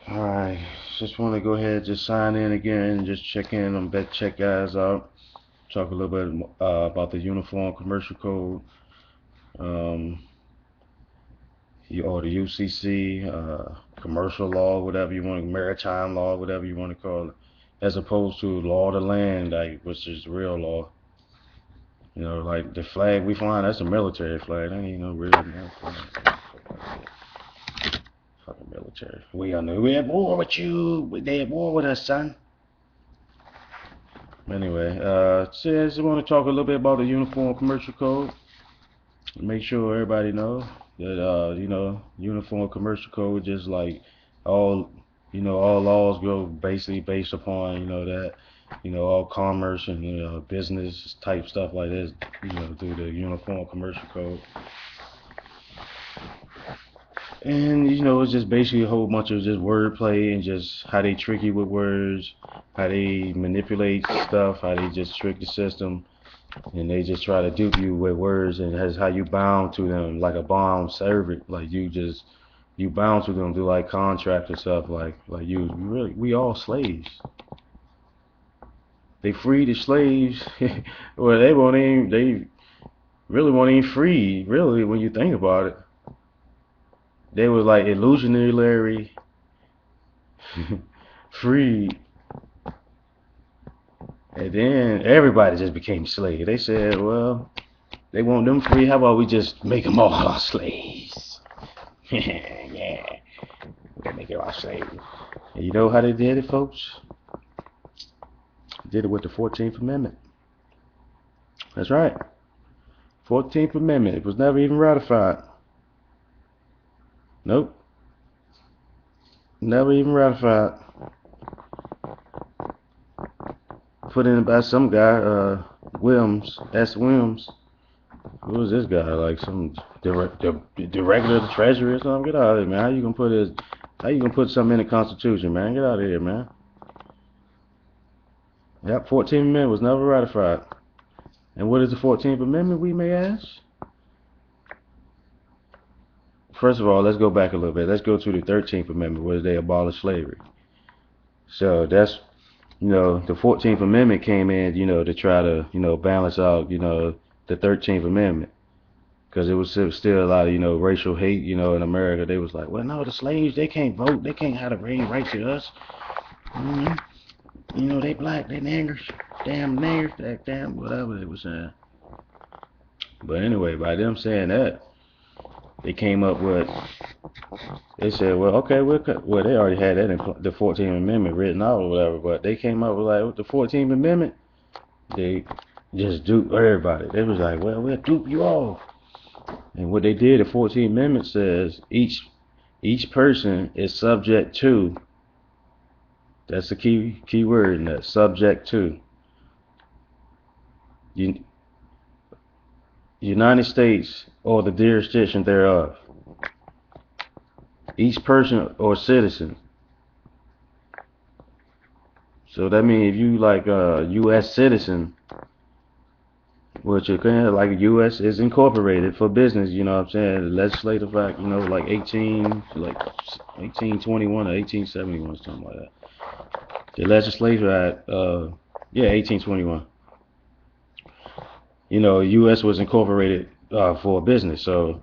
Alright, just want to go ahead and just sign in again and just check in on check guys out. Talk a little bit about the Uniform Commercial Code, um, or the UCC, commercial law, whatever you want, maritime law, whatever you want to call it, as opposed to law of the land, like which is real law. Like the flag we flying, that's a military flag. That ain't no real flag. Fucking military. We at war with you. They at war with us, son. Anyway, so I just want to talk a little bit about the Uniform Commercial Code. Make sure everybody know that Uniform Commercial Code just like all all laws go basically based upon that all commerce and business type stuff like this through the Uniform Commercial Code. And it's just basically a whole bunch of just wordplay and just how they trick you with words, how they manipulate stuff, how they just trick the system, and they just try to dupe you with words, and that's how you bound to them like a bond servant. Like you bound to them through like contract and stuff. Like you really, we all slaves. They freed the slaves. Well, they really weren't even free. Really, when you think about it, they were like illusionary freed. And then everybody just became slaves. They said, well, they want them free. How about we just make them all our slaves? Yeah, we'll make it our slaves. And you know how they did it, folks? They did it with the 14th Amendment. That's right. 14th Amendment. It was never even ratified. Nope. Never even ratified. Put in by some guy, Williams, S. Williams. Who was this guy? Like some director of the Treasury or something? Get out of here, man. How you gonna put something in the Constitution, man? Get out of here, man. Yep, 14th Amendment was never ratified. And what is the 14th Amendment, we may ask? First of all, let's go back a little bit. Let's go to the 13th Amendment, where they abolished slavery. So that's, the 14th Amendment came in, to try to, balance out, the 13th Amendment. Because it was still a lot of, racial hate, in America. They was like, well, no, the slaves, they can't vote. They can't have the right to us. Mm-hmm. They black, they niggers. Damn niggers, that damn, whatever they were saying. But anyway, by them saying that, they came up with, they said, well, okay, well, they already had that in the 14th Amendment written out or whatever, but they came up with, like, with the 14th Amendment, they just duped everybody. They was like, well, we'll dupe you all. And what they did, the 14th Amendment says each person is subject to, that's the key word in that, subject to, United States or the jurisdiction thereof. Each person or citizen. So that means if you like a U.S. citizen, which are kind of like U.S. is incorporated for business, you know what I'm saying? The legislative act, like 1821 or 1871, something like that. The legislative act, yeah, 1821. U.S. was incorporated for a business, so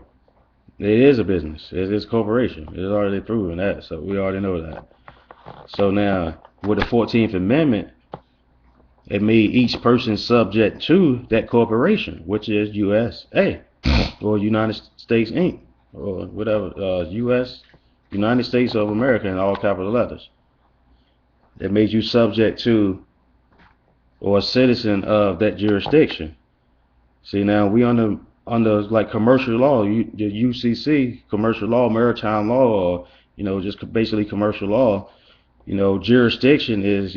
it is a business. It is a corporation. It's already proven that, so we already know that. So now, with the 14th Amendment, it made each person subject to that corporation, which is USA or United States Inc. or whatever, U.S. United States of America in all capital letters. It made you subject to or a citizen of that jurisdiction. See, now we under like commercial law, the UCC, commercial law, maritime law, or just basically commercial law. Jurisdiction is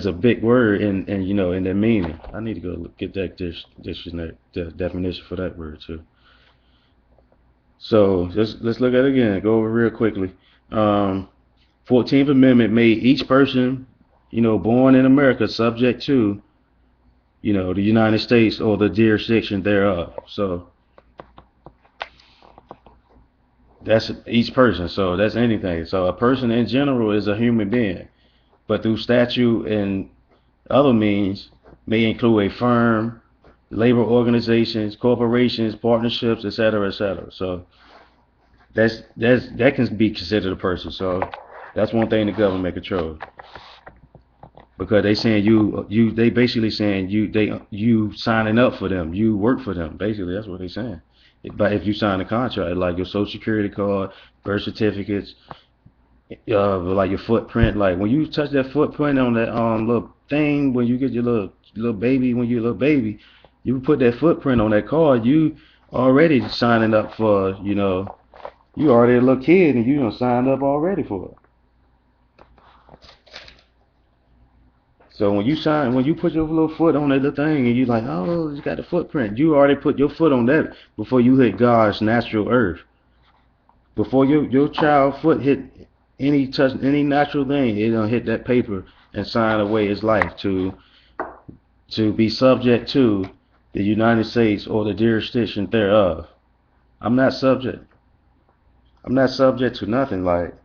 a big word in the meaning. I need to go get that dictionary, the definition for that word too. So let's look at it again. Go over real quickly. 14th Amendment made each person, born in America subject to, the United States or the jurisdiction thereof. So That's each person. So that's anything. So a person in general is a human being, but through statute and other means may include a firm, labor organizations, corporations, partnerships, etc., etc. So that can be considered a person. So that's one thing the government controls because they saying they basically saying you signing up for them, you work for them. Basically, that's what they saying. But if you sign a contract, like your social security card, birth certificates, like your footprint, like when you touch that footprint on that little thing when you get your little baby, when you're a little baby, you put that footprint on that card, you already signing up for, you already a little kid and you done signed up already for it. So when you put your little foot on that little thing and you like, oh, it's got a footprint, you already put your foot on that before you hit God's natural earth. Before your child foot hit any natural thing, it don't hit that paper and sign away his life to be subject to the United States or the jurisdiction thereof. I'm not subject. I'm not subject to nothing. Like